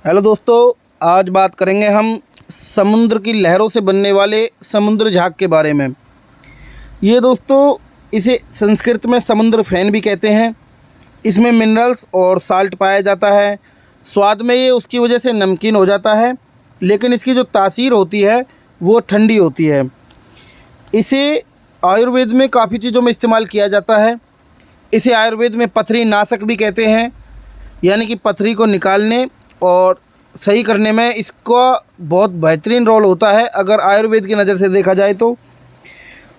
Hello दोस्तों, आज बात करेंगे हम समुद्र की लहरों से बनने वाले समुद्र झाग के बारे में। ये दोस्तों, इसे संस्कृत में समुद्र फ़ेन भी कहते हैं। इसमें मिनरल्स और साल्ट पाया जाता है। स्वाद में ये उसकी वजह से नमकीन हो जाता है, लेकिन इसकी जो तासीर होती है वो ठंडी होती है। इसे आयुर्वेद में काफ़ी चीज़ों में इस्तेमाल किया जाता है। इसे आयुर्वेद में पथरी नाशक भी कहते हैं, यानी कि पथरी को निकालने और सही करने में इसका बहुत बेहतरीन रोल होता है, अगर आयुर्वेद की नज़र से देखा जाए तो।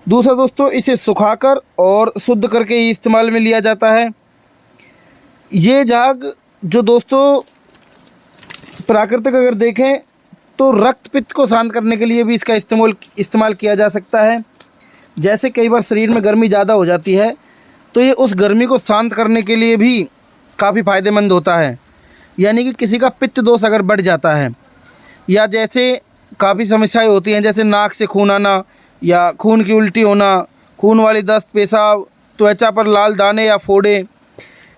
दूसरा दोस्तों, इसे सुखाकर और शुद्ध करके ही इस्तेमाल में लिया जाता है। ये झाग जो दोस्तों प्राकृतिक अगर देखें तो रक्त पित्त को शांत करने के लिए भी इसका इस्तेमाल किया जा सकता है। जैसे कई बार शरीर में गर्मी ज़्यादा हो जाती है, तो ये उस गर्मी को शांत करने के लिए भी काफ़ी फ़ायदेमंद होता है। यानी कि किसी का पित्त दोष अगर बढ़ जाता है, या जैसे काफ़ी समस्याएं होती हैं, जैसे नाक से खून आना या खून की उल्टी होना, खून वाली दस्त, पेशाब, त्वचा पर लाल दाने या फोड़े,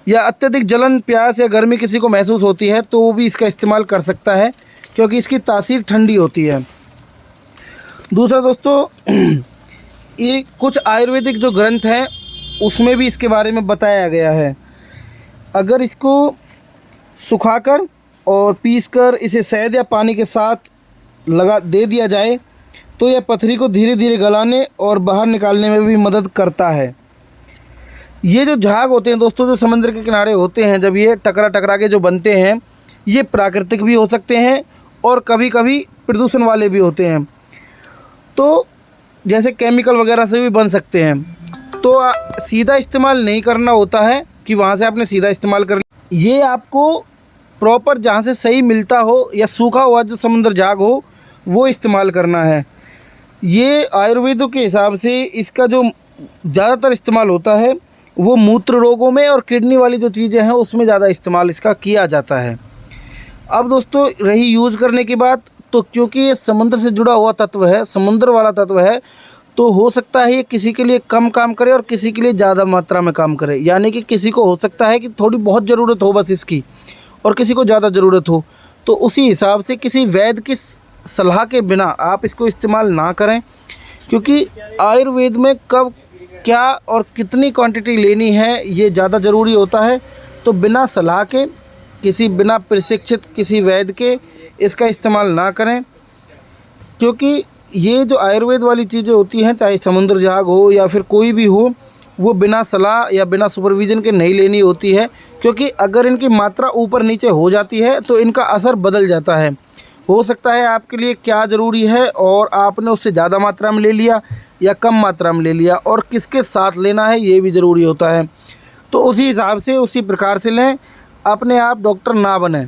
या अत्यधिक जलन, प्यास या गर्मी किसी को महसूस होती है, तो वो भी इसका इस्तेमाल कर सकता है, क्योंकि इसकी तासीर ठंडी होती है। दूसरा दोस्तों, ये कुछ आयुर्वेदिक जो ग्रंथ हैं उसमें भी इसके बारे में बताया गया है। अगर इसको सुखाकर और पीसकर इसे शहद या पानी के साथ लगा दे दिया जाए तो यह पथरी को धीरे धीरे गलाने और बाहर निकालने में भी मदद करता है। ये जो झाग होते हैं दोस्तों, जो समुद्र के किनारे होते हैं, जब ये टकरा टकरा के जो बनते हैं, ये प्राकृतिक भी हो सकते हैं और कभी कभी प्रदूषण वाले भी होते हैं। तो जैसे केमिकल वगैरह से भी बन सकते हैं, तो सीधा इस्तेमाल नहीं करना होता है कि वहाँ से आपने सीधा इस्तेमाल कर। ये आपको प्रॉपर जहाँ से सही मिलता हो या सूखा हुआ जो समुद्र झाग हो वो इस्तेमाल करना है। ये आयुर्वेदों के हिसाब से इसका जो ज़्यादातर इस्तेमाल होता है वो मूत्र रोगों में और किडनी वाली जो चीज़ें हैं उसमें ज़्यादा इस्तेमाल इसका किया जाता है। अब दोस्तों रही यूज़ करने की बात, तो क्योंकि ये समुद्र से जुड़ा हुआ तत्व है, समुद्र वाला तत्व है, तो हो सकता है ये किसी के लिए कम काम करे और किसी के लिए ज़्यादा मात्रा में काम करे। यानी कि किसी को हो सकता है कि थोड़ी बहुत ज़रूरत हो बस इसकी, और किसी को ज़्यादा ज़रूरत हो। तो उसी हिसाब से किसी वैद्य की सलाह के बिना आप इसको इस्तेमाल ना करें, क्योंकि आयुर्वेद में कब क्या और कितनी क्वांटिटी लेनी है ये ज़्यादा ज़रूरी होता है। तो बिना सलाह के, बिना प्रशिक्षित किसी वैद्य के इसका इस्तेमाल ना करें, क्योंकि ये जो आयुर्वेद वाली चीज़ें होती हैं, चाहे समुद्र झाग हो या फिर कोई भी हो, वो बिना सलाह या बिना सुपरविज़न के नहीं लेनी होती है। क्योंकि अगर इनकी मात्रा ऊपर नीचे हो जाती है तो इनका असर बदल जाता है। हो सकता है आपके लिए क्या ज़रूरी है और आपने उससे ज़्यादा मात्रा में ले लिया या कम मात्रा में ले लिया, और किसके साथ लेना है ये भी ज़रूरी होता है। तो उसी हिसाब से, उसी प्रकार से लें, अपने आप डॉक्टर ना बनें।